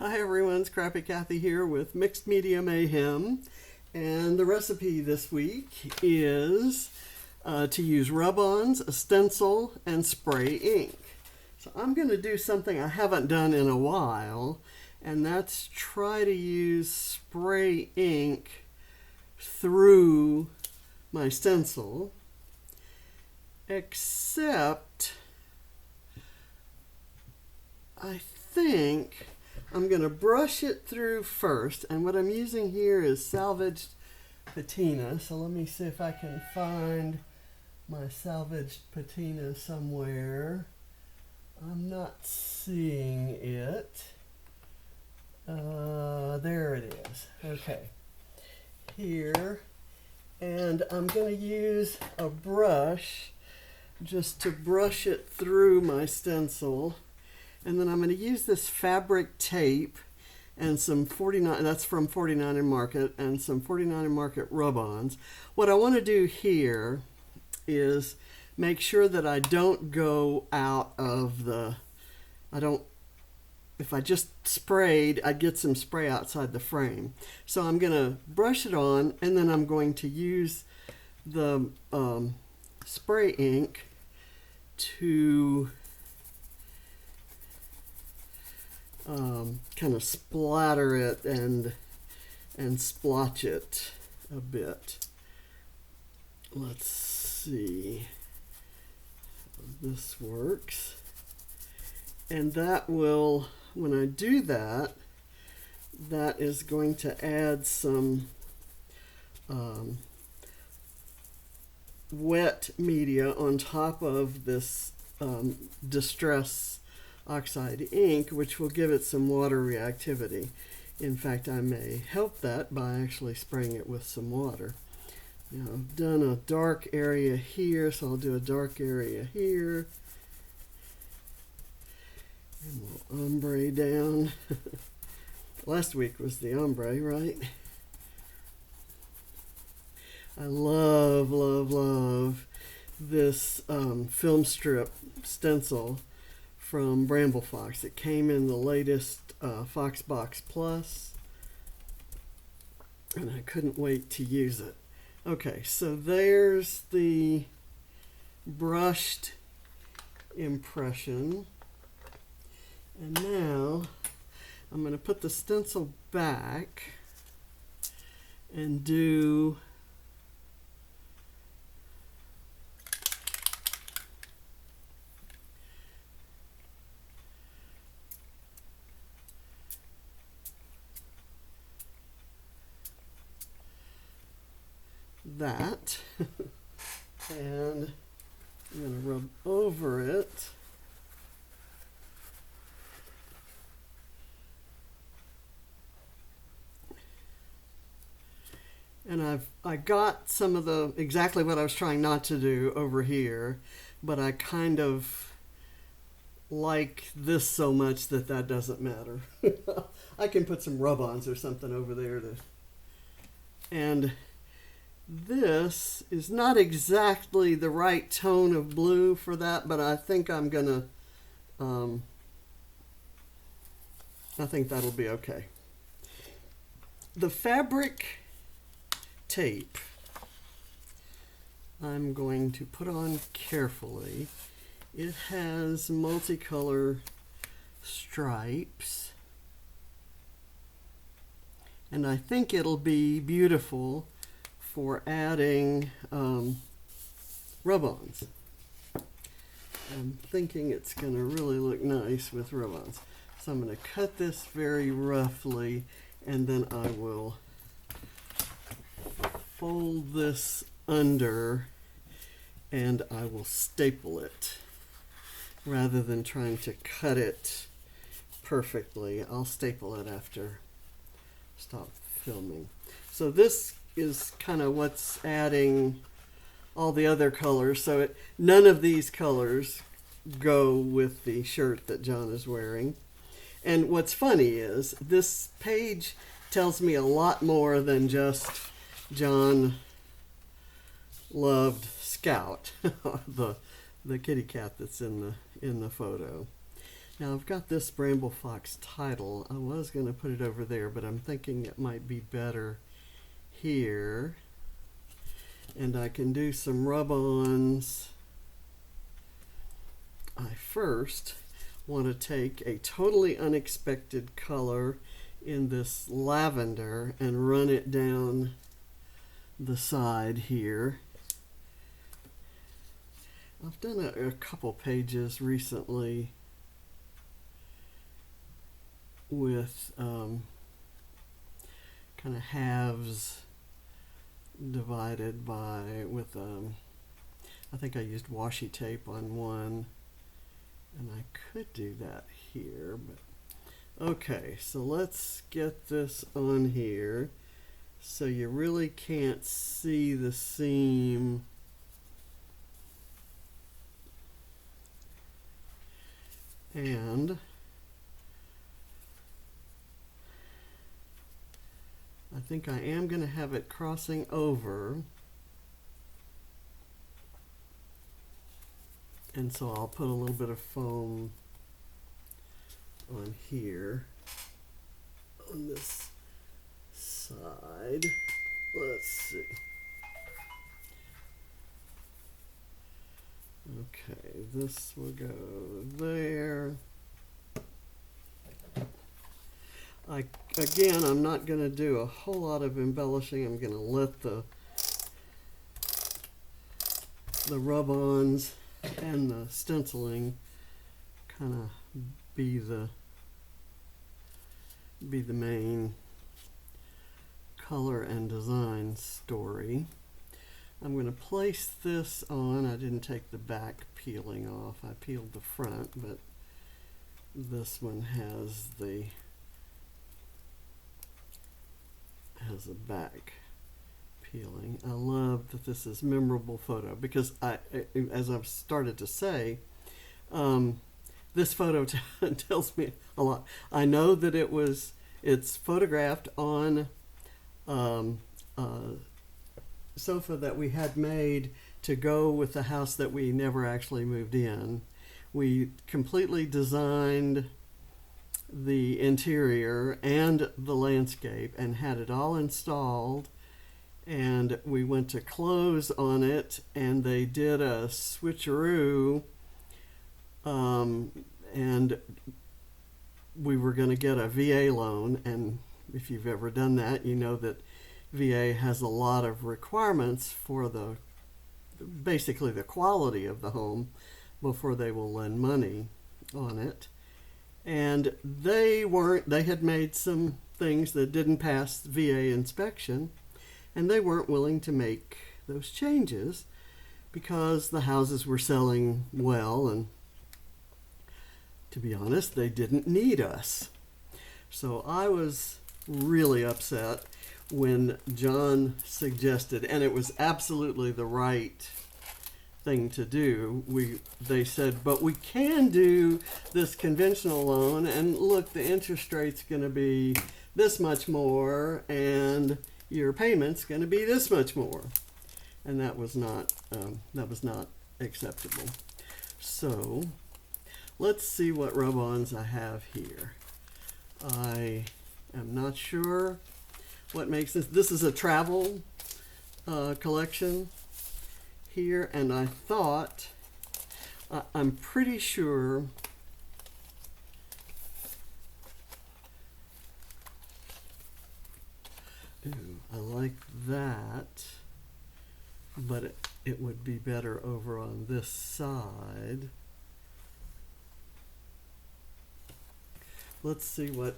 Hi everyone, it's Crappy Kathy here with Mixed Media Mayhem, and the recipe this week is to use rub-ons, a stencil, and spray ink. So I'm going to do something I haven't done in a while, and that's try to use spray ink through my stencil, except I think I'm going to brush it through first, and what I'm using here is salvaged patina. So let me see if I can find my salvaged patina somewhere. I'm not seeing it. There it is. Okay. Here. And I'm going to use a brush just to brush it through my stencil. And then I'm going to use this fabric tape and some 49, that's from 49 Market, and some 49 Market rub-ons. What I want to do here is make sure that I don't go out of the, if I just sprayed, I'd get some spray outside the frame. So I'm going to brush it on, and then I'm going to use the spray ink to kind of splatter it and splotch it a bit. Let's see how this works. And that will, when I do that, that is going to add some wet media on top of this Distress oxide ink, which will give it some water reactivity. In fact, I may help that by actually spraying it with some water. Now, I've done a dark area here, so I'll do a dark area here. And we'll ombre down. Last week was the ombre, right? I love, love, love this film strip stencil from Bramble Fox. It came in the latest Fox Box Plus, and I couldn't wait to use it. Okay, so there's the brushed impression, and now I'm going to put the stencil back and do that. And I'm going to rub over it. And I got some of the exactly what I was trying not to do over here, but I kind of like this so much that that doesn't matter. I can put some rub-ons or something over there to, and this is not exactly the right tone of blue for that, but I think I'm gonna, I think that'll be okay. The fabric tape I'm going to put on carefully. It has multicolor stripes, and I think it'll be beautiful for adding rub-ons. I'm thinking it's going to really look nice with rub-ons. So I'm going to cut this very roughly, and then I will fold this under, and I will staple it. Rather than trying to cut it perfectly, I'll staple it after I stop filming. So this is kind of what's adding all the other colors. So none of these colors go with the shirt that John is wearing. And what's funny is this page tells me a lot more than just John loved Scout, the kitty cat that's in the photo. Now I've got this Bramble Fox title. I was going to put it over there, but I'm thinking it might be better here. And I can do some rub-ons. I first want to take a totally unexpected color in this lavender and run it down the side here. I've done a couple pages recently with kind of halves divided by I think I used washi tape on one, and I could do that here, but okay, so let's get this on here so you really can't see the seam. And I think I am going to have it crossing over. And so I'll put a little bit of foam on here on this side. Let's see. Okay, this will go there. Again, I'm not going to do a whole lot of embellishing. I'm going to let the rub-ons and the stenciling kind of be the main color and design story. I'm going to place this on. I didn't take the back peeling off. I peeled the front, but this one has a back peeling. I love that this is memorable photo because as I've started to say, this photo tells me a lot. I know that it's photographed on sofa that we had made to go with the house that we never actually moved in. We completely designed the interior and the landscape and had it all installed, and we went to close on it and they did a switcheroo, and we were going to get a VA loan, and if you've ever done that, you know that VA has a lot of requirements for basically the quality of the home before they will lend money on it. And they had made some things that didn't pass VA inspection, and they weren't willing to make those changes because the houses were selling well, and to be honest, they didn't need us. So I was really upset when John suggested, and it was absolutely the right thing to do. They said, but we can do this conventional loan, and look, the interest rate's going to be this much more, and your payment's going to be this much more, and that was not acceptable. So let's see what rub-ons I have here. I am not sure what makes this. This is a travel collection here, and I thought, I'm pretty sure I like that, but it would be better over on this side. Let's see what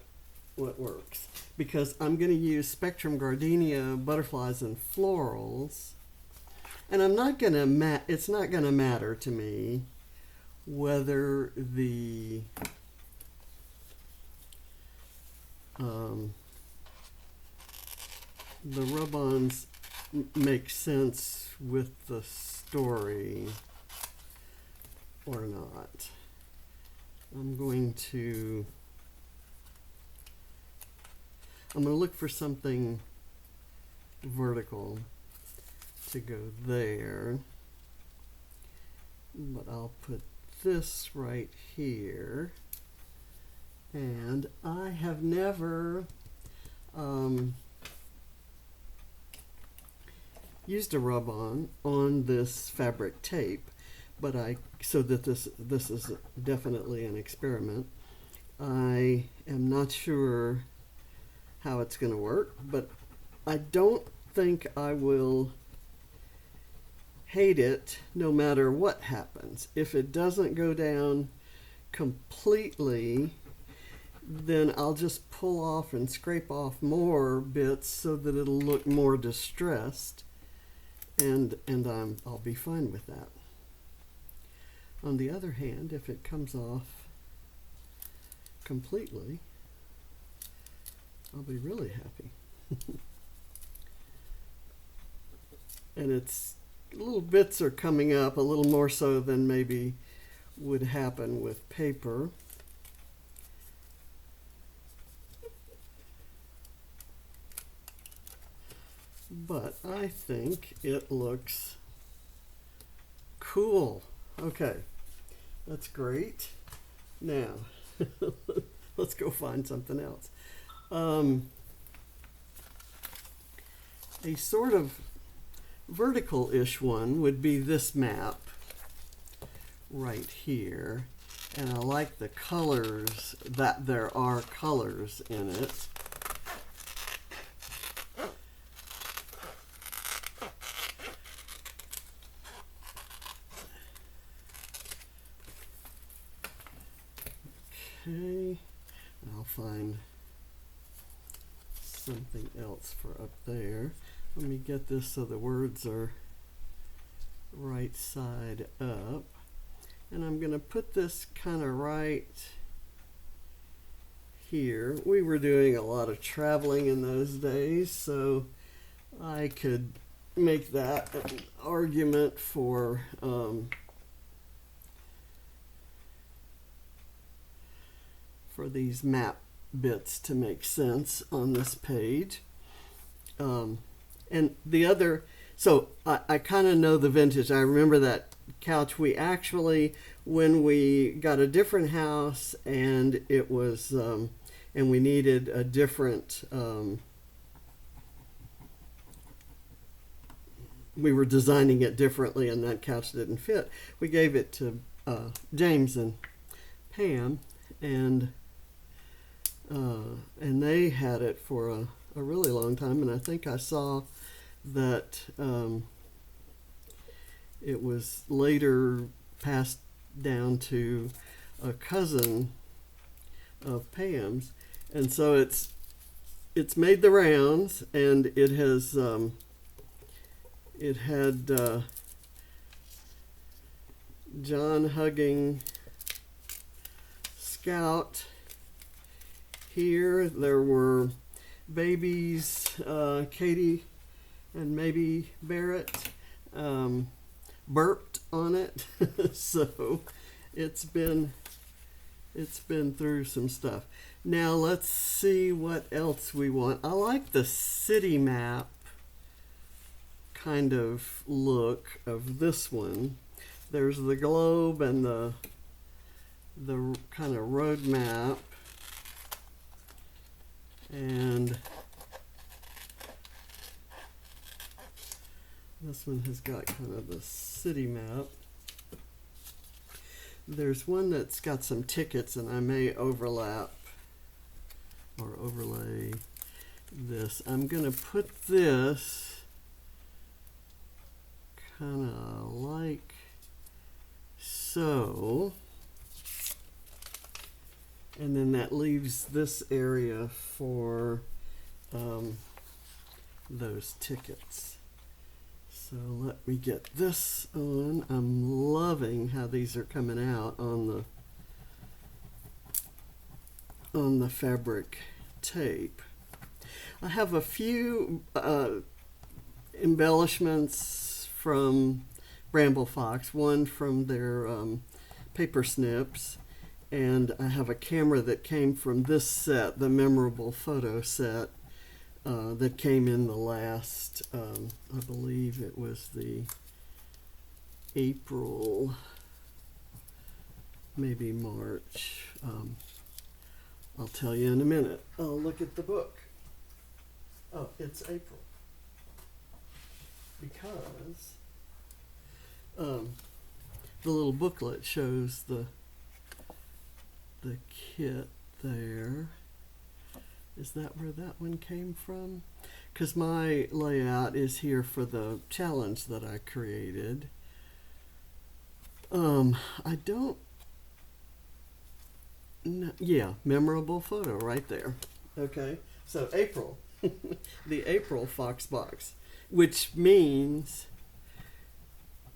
works, because I'm going to use Spectrum Gardenia butterflies and florals, and I'm not going to it's not going to matter to me whether the rub-ons make sense with the story or not. I'm going to look for something vertical to go there, but I'll put this right here. And I have never used a rub-on this fabric tape, but so that this is definitely an experiment. I am not sure how it's going to work, but I don't think I will hate it no matter what happens. If it doesn't go down completely, then I'll just pull off and scrape off more bits so that it'll look more distressed, and I'll be fine with that. On the other hand, if it comes off completely, I'll be really happy. And it's little bits are coming up a little more so than maybe would happen with paper. But I think it looks cool. Okay, that's great. Now, let's go find something else. A sort of vertical-ish one would be this map right here. And I like the colors, that there are colors in it. Okay, I'll find something else for up there. Let me get this so the words are right side up. And I'm going to put this kind of right here. We were doing a lot of traveling in those days, so I could make that an argument for these map bits to make sense on this page. And the other, so I kind of know the vintage. I remember that couch. We actually, when we got a different house and it was, and we needed a different, we were designing it differently and that couch didn't fit. We gave it to James and Pam, and they had it for a really long time, and I think I saw that it was later passed down to a cousin of Pam's, and so it's made the rounds, and it has it had John hugging Scout. Here there were babies, Katie and maybe Barrett, burped on it. So it's been through some stuff. Now let's see what else we want. I like the city map kind of look of this one. There's the globe and the kind of road map. And this one has got kind of the city map. There's one that's got some tickets, and I may overlap or overlay this. I'm going to put this kind of like so. And then that leaves this area for those tickets. So let me get this on. I'm loving how these are coming out on the fabric tape. I have a few embellishments from Bramble Fox, one from their paper snips, and I have a camera that came from this set, the memorable photo set, that came in the last, I believe it was the April, maybe March I'll tell you in a minute. Oh, look at the book. Oh, it's April. Because the little booklet shows the kit there. Is that where that one came from? Because my layout is here for the challenge that I created. I don't know. Yeah, memorable photo right there. Okay, so April, the April Fox box, which means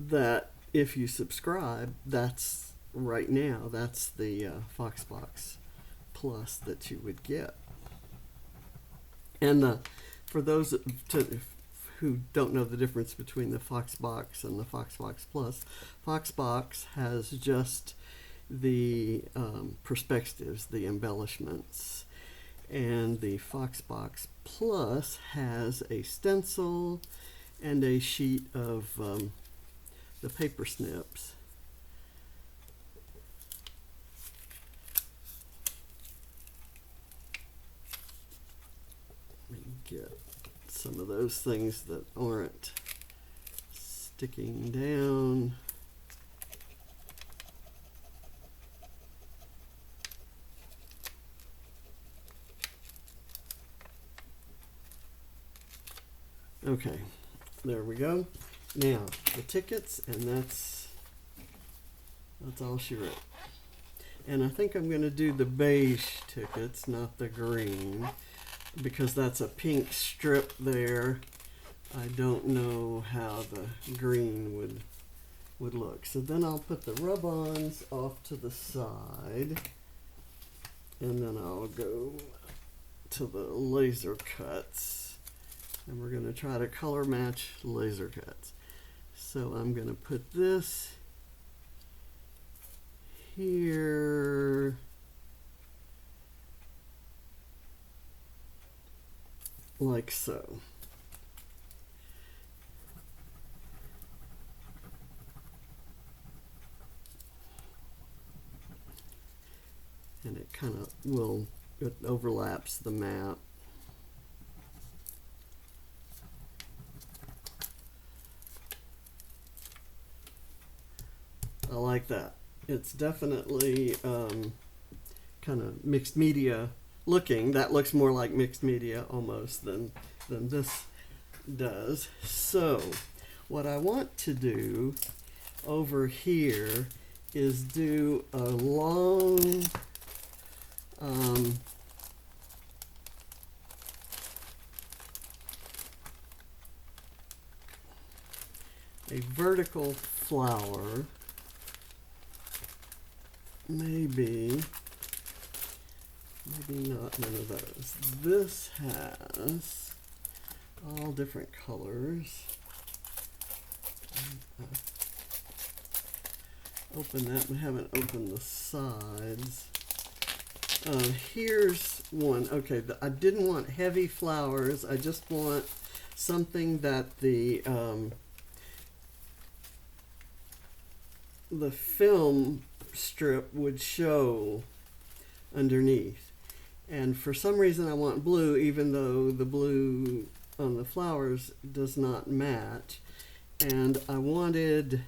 that if you subscribe, that's right now, that's the Fox Box Plus that you would get. And for those who don't know the difference between the Fox Box and the Fox Box Plus, Fox Box has just the perspectives, the embellishments, and the Fox Box Plus has a stencil and a sheet of the paper snips. Let me get some of those things that aren't sticking down. Okay, there we go. Now the tickets, and that's all she wrote. And I think I'm going to do the beige tickets, not the green, because that's a pink strip there. I don't know how the green would look. So then I'll put the rub-ons off to the side, and then I'll go to the laser cuts. And we're going to try to color match laser cuts. So I'm going to put this here. Like so. And it kind of it overlaps the map. I like that. It's definitely kind of mixed media looking. That looks more like mixed media almost than this does. So what I want to do over here is do a long a vertical flower. Maybe not one of those. This has all different colors. Open that. We haven't opened the sides. Here's one. Okay, I didn't want heavy flowers. I just want something that the film strip would show underneath. And for some reason I want blue, even though the blue on the flowers does not match. And I wanted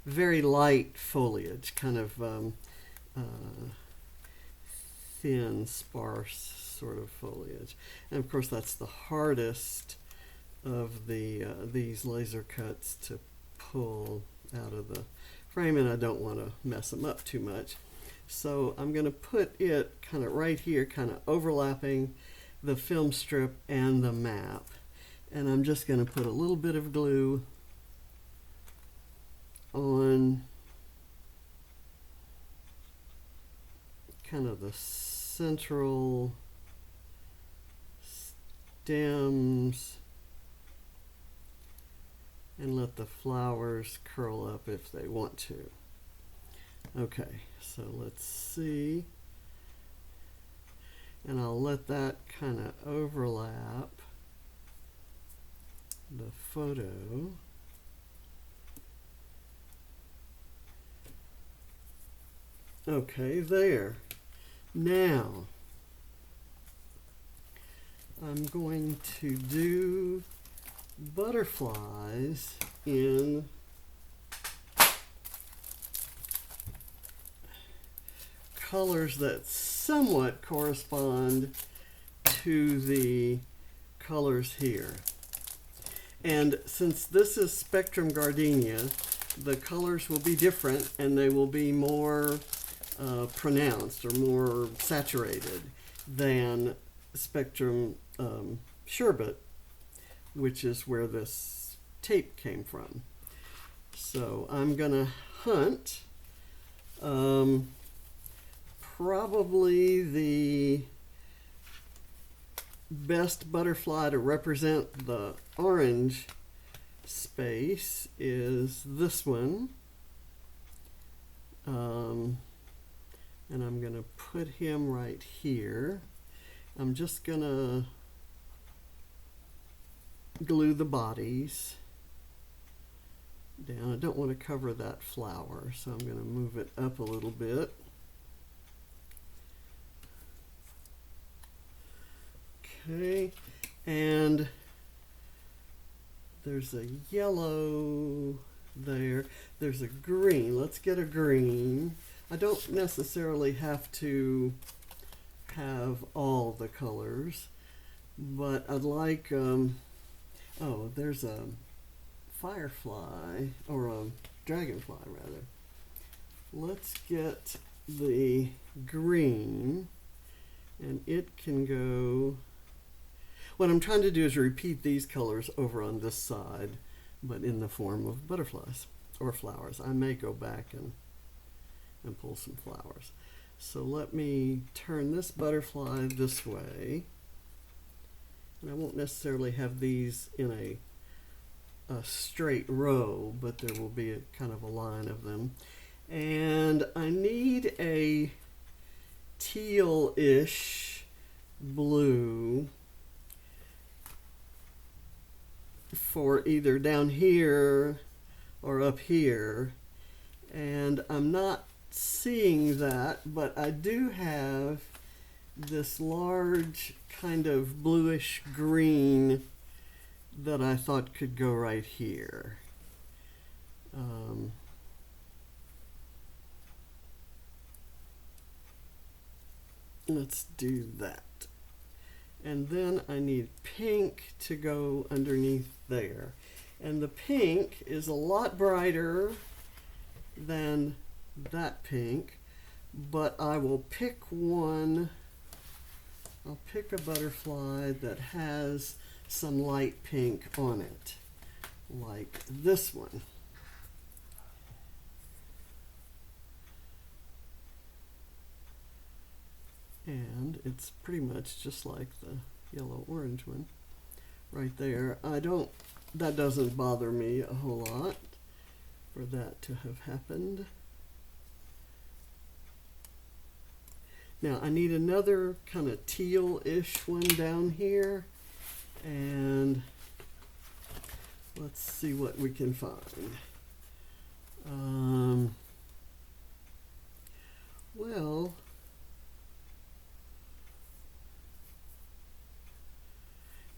very light foliage, kind of thin, sparse sort of foliage. And of course that's the hardest of these laser cuts to pull out of the frame, and I don't want to mess them up too much. So I'm going to put it kind of right here, kind of overlapping the film strip and the map. And I'm just going to put a little bit of glue on kind of the central stems and let the flowers curl up if they want to. Okay, so let's see. And I'll let that kind of overlap the photo. Okay, there. Now, I'm going to do butterflies in colors that somewhat correspond to the colors here. And since this is Spectrum Gardenia, the colors will be different and they will be more pronounced or more saturated than Spectrum Sherbet, which is where this tape came from. So I'm gonna hunt probably the best butterfly to represent the orange space is this one. And I'm going to put him right here. I'm just going to glue the bodies down. I don't want to cover that flower, so I'm going to move it up a little bit. Okay, and there's a yellow there. There's a green. Let's get a green. I don't necessarily have to have all the colors, but I'd like, oh, there's a firefly, or a dragonfly rather. Let's get the green, and it can go. What I'm trying to do is repeat these colors over on this side, but in the form of butterflies or flowers. I may go back and pull some flowers. So let me turn this butterfly this way. And I won't necessarily have these in a straight row, but there will be a kind of a line of them. And I need a teal-ish blue for either down here or up here, and I'm not seeing that, but I do have this large kind of bluish green that I thought could go right here. Let's do that. And then I need pink to go underneath there. And the pink is a lot brighter than that pink, but I will pick one. I'll pick a butterfly that has some light pink on it, like this one. And it's pretty much just like the yellow-orange one right there. That doesn't bother me a whole lot for that to have happened. Now I need another kind of teal-ish one down here, and let's see what we can find. Well,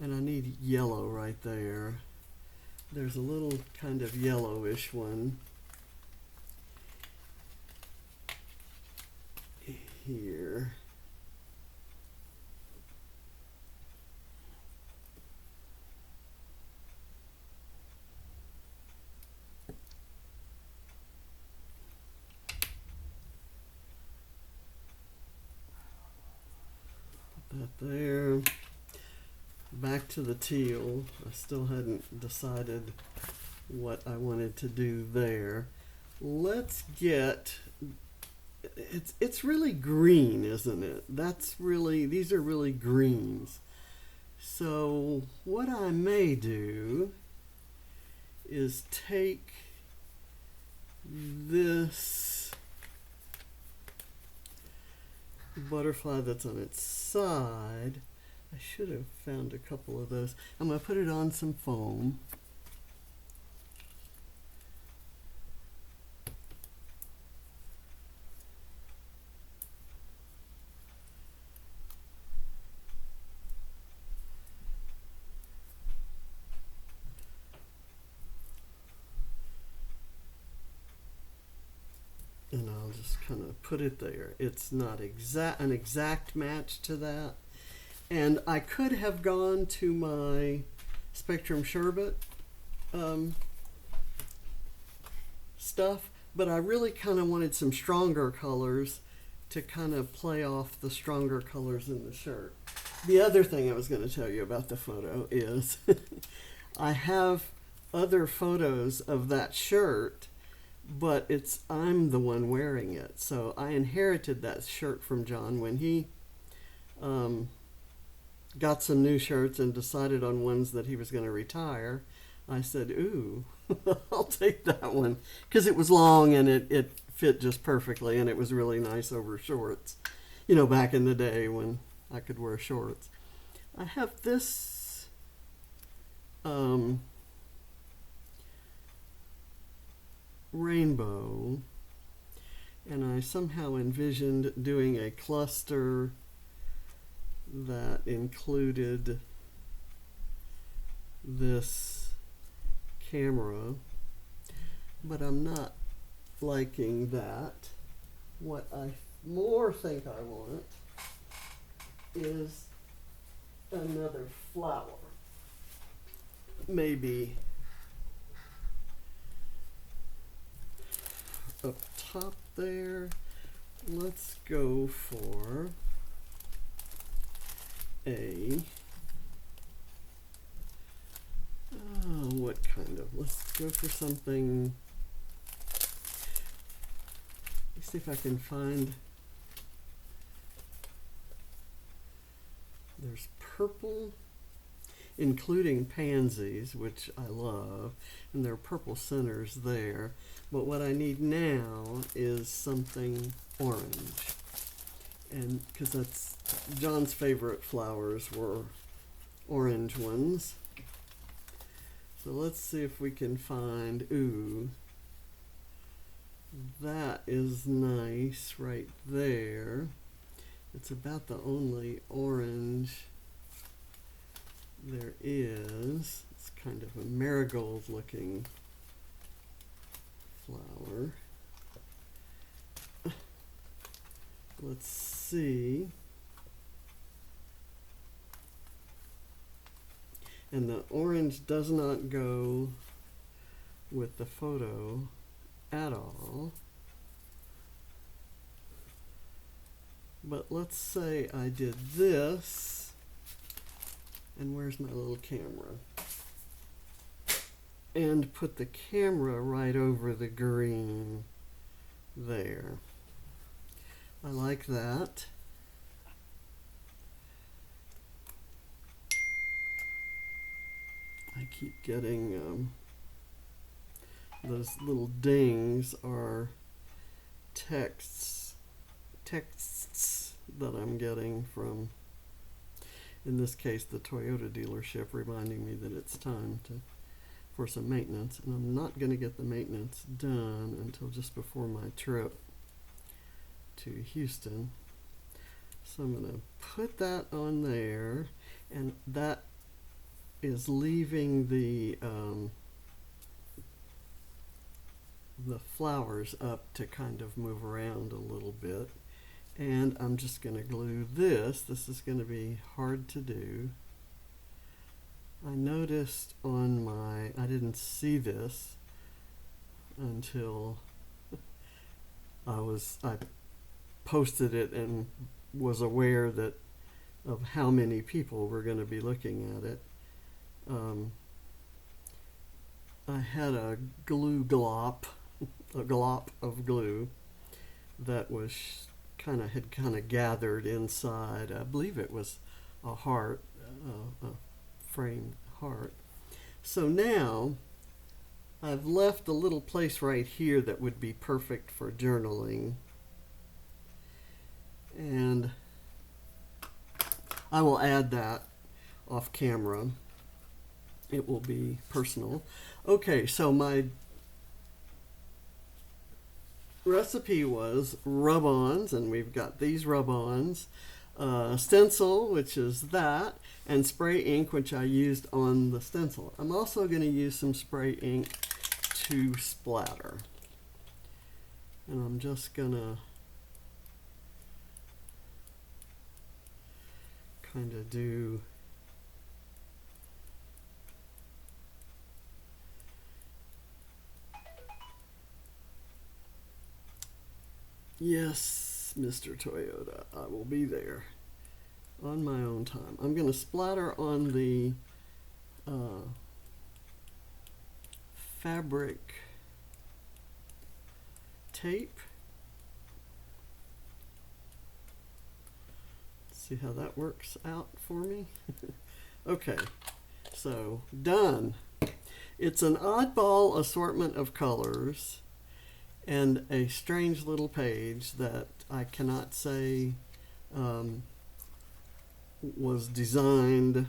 and I need yellow right there. There's a little kind of yellowish one here. Put that there. Back to the teal. I still hadn't decided what I wanted to do there. Let's get, it's really green, isn't it? These are really greens. So what I may do is take this butterfly that's on its side. I should have found a couple of those. I'm going to put it on some foam. just kind of put it there. It's not an exact match to that. And I could have gone to my Spectrum Sherbet stuff, but I really kind of wanted some stronger colors to kind of play off the stronger colors in the shirt. The other thing I was going to tell you about the photo is I have other photos of that shirt, but I'm the one wearing it. So I inherited that shirt from John when he got some new shirts and decided on ones that he was going to retire. I said, ooh, I'll take that one, because it was long and it fit just perfectly, and it was really nice over shorts. You know, back in the day when I could wear shorts. I have this rainbow, and I somehow envisioned doing a cluster that included this camera, but I'm not liking that. What I more think I want is another flower. Maybe up top there. Let's go for what kind of? Let's go for something. Let's see if I can find. There's purple, including pansies, which I love, and there are purple centers there. But what I need now is something orange, and because that's John's favorite flowers were orange ones. So let's see if we can find, ooh, that is nice right there. It's about the only orange there is. It's kind of a marigold looking flower. Let's see. And the orange does not go with the photo at all. But let's say I did this, and where's my little camera? And put the camera right over the green there. I like that. I keep getting those little dings are texts that I'm getting from, in this case, the Toyota dealership, reminding me that it's time for some maintenance, and I'm not going to get the maintenance done until just before my trip to Houston. So I'm going to put that on there, and that is leaving the flowers up to kind of move around a little bit. And I'm just going to glue this. This is going to be hard to do. I noticed on I didn't see this until I posted it and was aware of how many people were going to be looking at it. I had a glop of glue that was had kind of gathered inside. I believe it was a heart, a framed heart. So now I've left a little place right here that would be perfect for journaling, and I will add that off camera. It will be personal. Okay, so my recipe was rub-ons, and we've got these rub-ons, stencil, which is that, and spray ink, which I used on the stencil. I'm also going to use some spray ink to splatter. And I'm just gonna kind of do yes, Mr. Toyota, I will be there on my own time. I'm going to splatter on the fabric tape. See how that works out for me. Okay, so done. It's an oddball assortment of colors and a strange little page that I cannot say was designed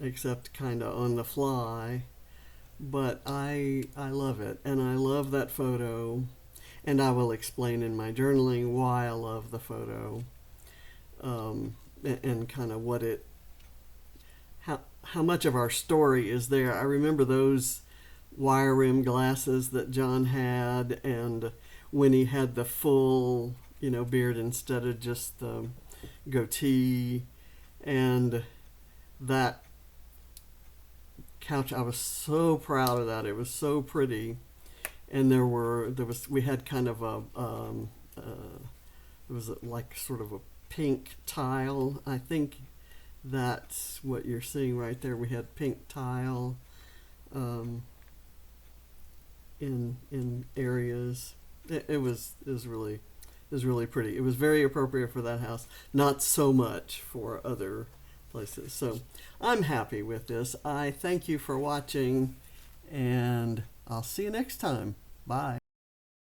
except kind of on the fly, but I love it, and I love that photo, and I will explain in my journaling why I love the photo, and kind of what it, how much of our story is there. I remember those wire rim glasses that John had, and when he had the full, beard instead of just the goatee, and that couch, I was so proud of that. It was so pretty, and we had kind of it was like sort of a pink tile. I think that's what you're seeing right there. We had pink tile in areas. It was really pretty. It was very appropriate for that house, not so much for other places. So I'm happy with this. I thank you for watching, and I'll see you next time. Bye.